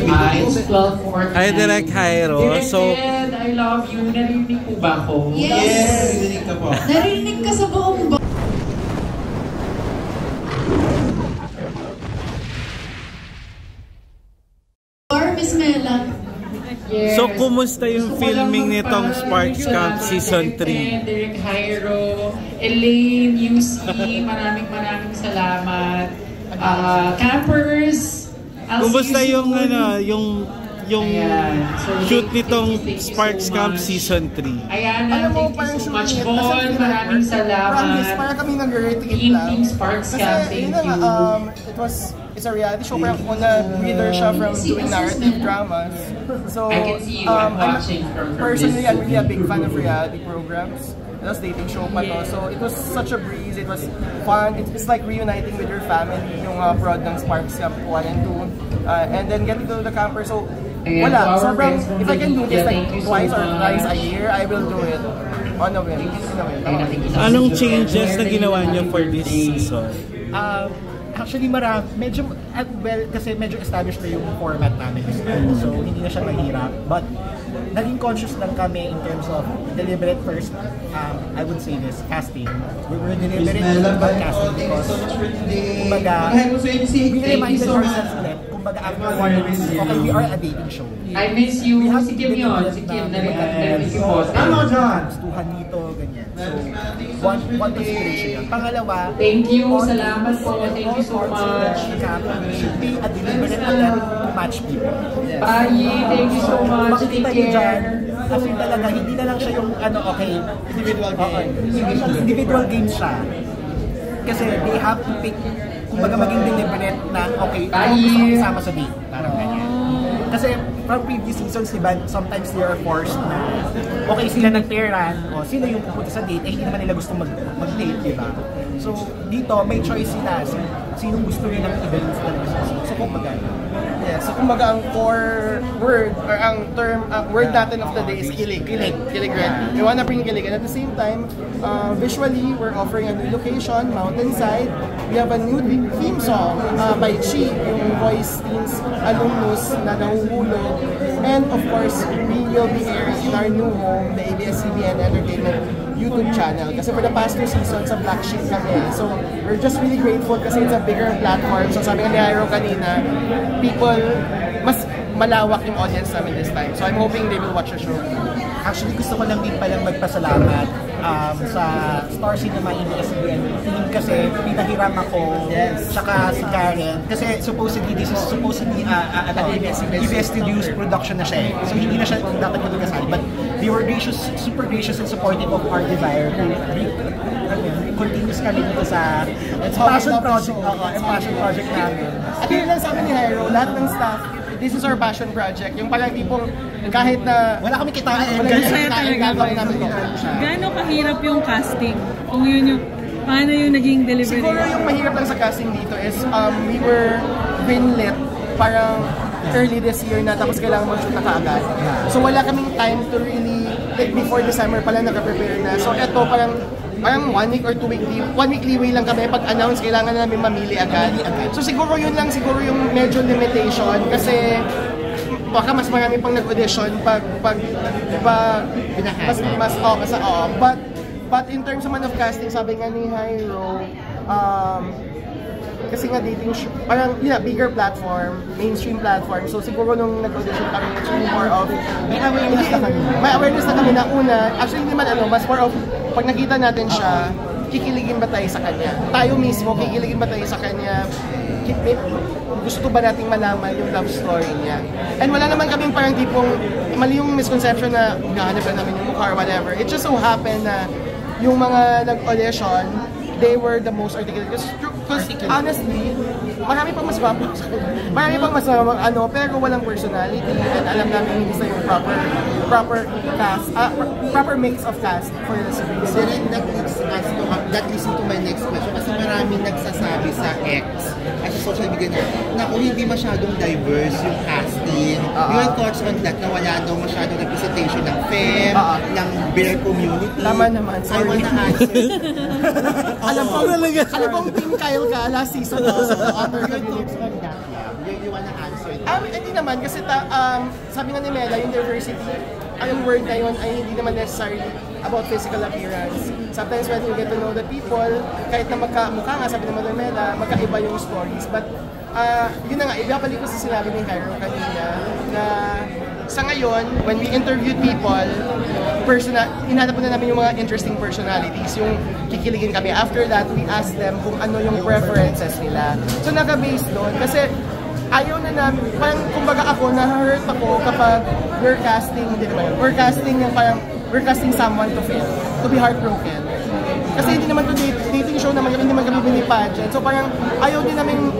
It's 12:40. Hi, Direk Jairo. So, I love you. Narinig po ba ko? Yes! Narinig ka po. Narinig ka sa buong ba? Miss Mela. Yes. So, kumusta yung filming nitong Sparks Camp Season 3? Direk Jairo, Elaine, UC, maraming salamat. Campers, Kumusta yung yung shoot nitong Sparks Camp Season 3? Ayan, thank you so much, Bon. Maraming salamat. Para kami nag-rating Team Sparks Camp, thank you. It's a reality show, parang breather siya from doing narrative dramas. So, I can see you, I'm watching from personally, I'm really a big fan of reality programs. It was dating show pa to. So, it was such a breeze, it was fun. It's like reuniting with your family, yung prod ng Sparks Camp 1 and 2. And then getting to the camper. So, wala. Sobrang, if I can do this like twice or thrice a year, I will do it. On a whim. Anong changes na ginawa niyo for this season? Actually, medyo, well, kasi medyo established na yung format namin. So, hindi na siya mahirap. But, naging conscious lang kami in terms of deliberate first, I would say this, casting. We were deliberate about casting because, kumbaga, we reminded ourselves ulit, kumbaga, after 1 week, okay, we are a dating show. I miss you. Si Kim yun. Si Kim na rin yung boss. Ano dyan? Gustuhan dito, ganyan. So, one inspiration yun. Pangalawa, thank you. Salamat po. Thank you so much. Should be a deliberate attempt to match people. Bye. Thank you so much. Makikita nyo dyan, kasi talaga, hindi na lang siya yung, individual game. Individual games siya. Kasi they have to pick, kumbaga maging deliberate na, okay, ito gusto kong isama sa date. Parang ganyan. Kasi from previous seasons, diba, sometimes they are forced na, okay, sila nag-pairan, o sino yung pupunta sa date, hindi naman nila gusto mag-date, diba? So, dito, may choice sila, sinong gusto nilang i-balance talaga sa season. So, kumbaga, yeah, so kumbaga ang core word, or ang term, word natin of the day is kilig. Kilig, right? We wanna bring kilig, and at the same time, visually, we're offering a new location, Mountainside. We have a new theme song by Chi, yung Voice Teens alumnus na nahuhulog. And of course, we will be airing in our new home, the ABS-CBN Entertainment YouTube channel. Kasi for the past 2 seasons, sa Black Sheep kami. So, we're just really grateful kasi it's a bigger platform. So, sabi nga ni Jairo kanina, people, mas malawak yung audience namin this time. So, I'm hoping they will watch the show. Actually, gusto ko lang din palang magpasalamat sa Star Cinema ABS-CBN team kasi pinahiram ako, saka si Karen. Kasi supposedly, this is supposedly ABS Studios production na siya eh. So hindi na siya dapat magkasali. But they were gracious, super gracious and supportive of our desire to continuous kami dito sa passion project namin. At yun lang sa amin ni Jairo, lahat ng staff, this is our passion project. Yung parang tipong kahit na wala kami kitain, gaano kahirap yung casting? Kung yun yung, paano yung naging delivery? Siguro yung mahirap lang sa casting dito is we were greenlit parang early this year na tapos kailangan mag-shoot na kaagad. So wala kaming time to really, like before December pala naka-prepare na. So eto parang 1 week or 2 week leave. 1 week leeway lang kami pag-announce, kailangan na namin mamili agad. So siguro yun lang, siguro yung medyo limitation kasi baka mas marami pang nag-audition but in terms naman of casting, sabi nga ni Jairo, kasi nga dating show, parang bigger platform, mainstream platform. So siguro nung nag-audition kami, it's really more of may awareness na kami na una. Actually hindi man mas more of pag nakita natin siya, kikiligin ba tayo sa kanya? Tayo mismo, kikiligin ba tayo sa kanya? Gusto ba nating malaman yung love story niya? And wala naman kaming parang tipong mali yung misconception na gahanap na namin yung mukha or whatever. It just so happened na yung mga nag-audition, they were the most articulate. Because honestly, marami pang mas guwapo. Marami pang mas pero walang personality. And alam namin hindi sa yung proper cast, proper mix of cast for the series. So rin, that leads to my next question. Kasi maraming nagsasabi sa X at sa social media na kung hindi masyadong diverse yung casting. Your thoughts on that, na wala daw masyadong representation ng femme, ng bear community. Tama naman, sorry. I wanna answer. Alam ko Team Kyle ka last season also. Your thoughts on that, yeah. You wanna answer that? Hindi naman, kasi sabi nga ni Mela, yung diversity, ang word na yun ay hindi naman necessarily about physical appearance. Sometimes when you get to know the people, kahit na magkamukha nga, sabi naman ni Mela, magkaiba yung stories. But yun na nga, ibabalik ko sa sinabi ni Cairo kanina, na sa ngayon, when we interviewed people, hinanap na namin yung mga interesting personalities, yung kikiligin kami. After that, we asked them kung ano yung preferences nila. So naka-base doon, kasi ayaw na namin, parang kumbaga ako, na-hurt ako kapag we're casting, hindi naman yun, we're casting someone to be heartbroken. Kasi hindi naman to dating show naman, hindi naman kami bini-pageant. So parang ayaw din namin,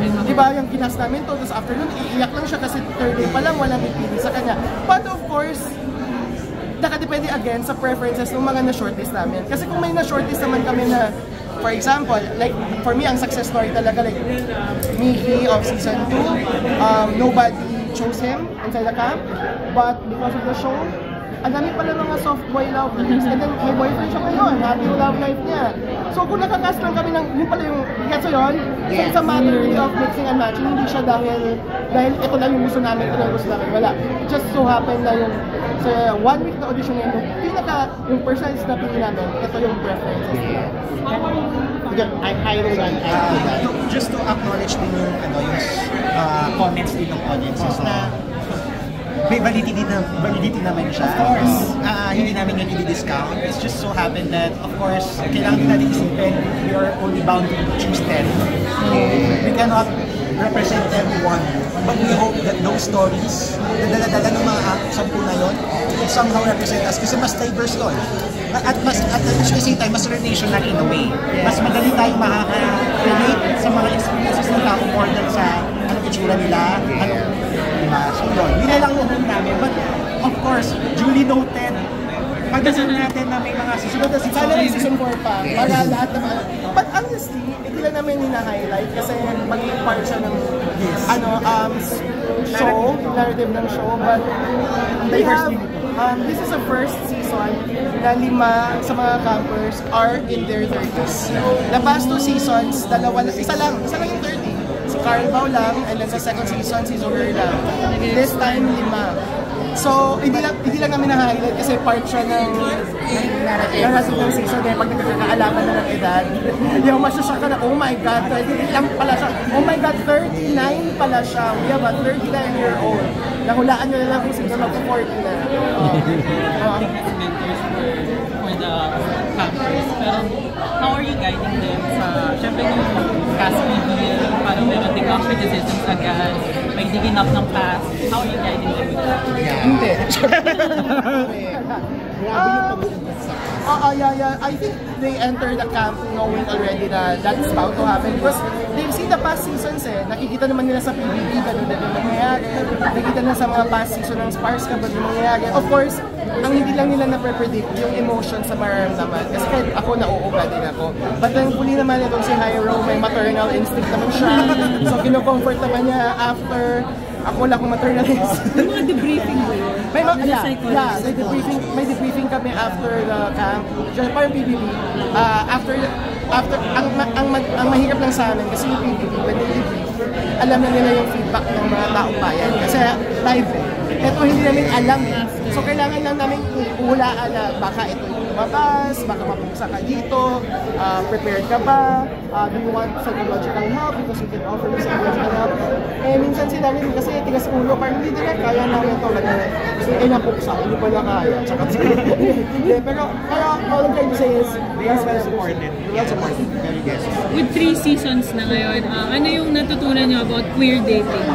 di ba yung kinas namin to, tapos after nun, iiyak lang siya kasi third day pa lang, walang ipili sa kanya. But of course, nakadepende again sa preferences ng mga na-shortlist namin. Kasi kung may na-shortlist naman kami na, for example, like for me, ang success story talaga, like Mickey of season 2, nobody chose him inside the camp, but because of the show, ang dami pala mga soft boy love lives, and then may boyfriend siya ngayon, happy yung love life niya. So kung nakakast lang kami ng, yun pala yung, gets yun? So it's a matter of mixing and matching, hindi siya dahil ito lang yung gusto namin, ito lang yung gusto namin, wala. It just so happened na yung, sa 1 week na audition na yung personalities na pili namin, ito yung preferences niya. Just to acknowledge din yung, comments din ng audiences na may validity naman siya. Of course, hindi namin yan i-discount. It's just so happened that, of course, kailangan natin isipin, we are only bound to choose 10. We cannot represent everyone. But we hope that those stories, na dala-dala ng mga 10 na yun, somehow represent us kasi mas diverse yun. At the same time, mas relational in a way. Mas madali tayong makaka-relate sa mga experiences ng tao more than sa anong itsura nila, so yun, hindi lang yung home namin. But of course, duly noted, pagdasan natin na may mga susunod na season. Sana may season 4 pa, para lahat ng mga... But honestly, hindi lang namin hina-highlight kasi maging part siya ng show, narrative ng show. But we have, this is the first season na 5 sa mga campers are in their 30s. The past 2 seasons, isa lang yung 30. Si Carl Bao lang, and then sa second season, si Zoher lang. This time, 5. So, hindi lang namin na-highlight kasi part siya ng narrative ng season. Kaya pag nagkakaalaman na ng edad, yung masyasyak ka na, oh my God, 30 lang pala siya. Oh my God, 39 pala siya. We have a 39-year-old. Nahulaan nyo na lang kung sino mag-40 na. Mentors for the campers. Pero, how are you guiding them sa, syempre yung cast reveal, parang meron din criticisms agad, may digging up ng past. How are you guiding them with that? Hindi. I think they enter the camp knowing already na that's bound to happen because they've seen the past seasons eh. Nakikita naman nila sa PBB, ganun din yung mangyayari. Nakikita na sa mga past season ng Sparks kapag yung mangyayari. Of course, ang hindi lang nila na-predict yung emotions sa mararamdaman. Kasi kahit ako, nauuga din ako. But thankfully naman itong si Hyro, may maternal instinct naman siya. So, kinocomfort naman niya after. Ako lang kung maternal instinct. May mga debriefing ba yun? May debriefing kami after the camp. Parang PBB. After ang mahirap lang sa amin kasi yung PBB, when they debrief, alam na nila yung feedback ng mga taong bayan. Kasi live eh. Ito hindi namin alam eh. So kailangan lang namin ihulaan na baka ito yung lumabas, baka mapusa ka dito, prepared ka ba, do you want psychological help because we can offer you psychological help. Eh minsan sila rin kasi tigas ulo, parang hindi nila kaya namin ito. Eh napuksa, hindi pa na kaya. Pero all I'm trying to say is, they are well supported. Well supported. Very good. With 3 seasons na ngayon, ano yung natutunan nyo about queer dating?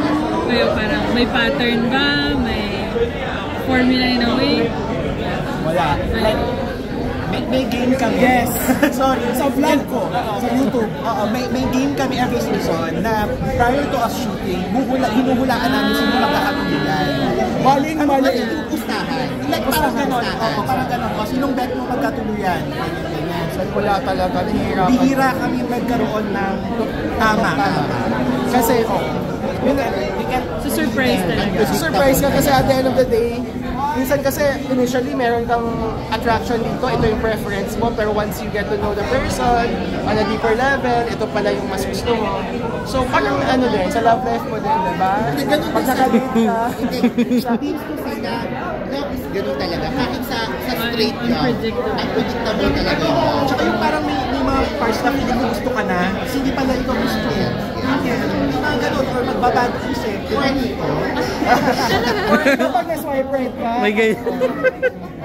Kayo parang may pattern ba? May formula in a way? Wala. Like, may game kami. Yes. Sorry. Sa vlog ko. Sa YouTube. May game kami every season na prior to us shooting, hinuhulaan namin sino magkakatuloyan. Maling. Pustahan. Like, parang ganon. Parang ganon. Sinong bet mo magkatuluyan? So, wala talaga. Bihira kami magkaroon ng tama. Kasi, So surprise talaga. Surprise ka kasi at the end of the day, minsan kasi initially meron kang attraction dito, ito yung preference mo, pero once you get to know the person on a deeper level, ito pala yung mas gusto mo. So parang ano din, sa love life mo din, diba? Pag nakadate ka, Sabihin ko sila, love is ganun talaga. Kahit sa straight love, unpredictable talaga yun. Tsaka yung parang may mga parts na hindi mo gusto ka na, kasi hindi pala ikaw gusto. Mga ganun, or magbabad isip. or kapag na-swipe right ka, May ganyan.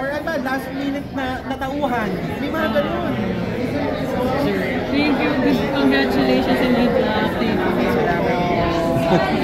Or ano, last minute na natauhan. May mga ganun. Thank you. Congratulations and good luck. Thank you.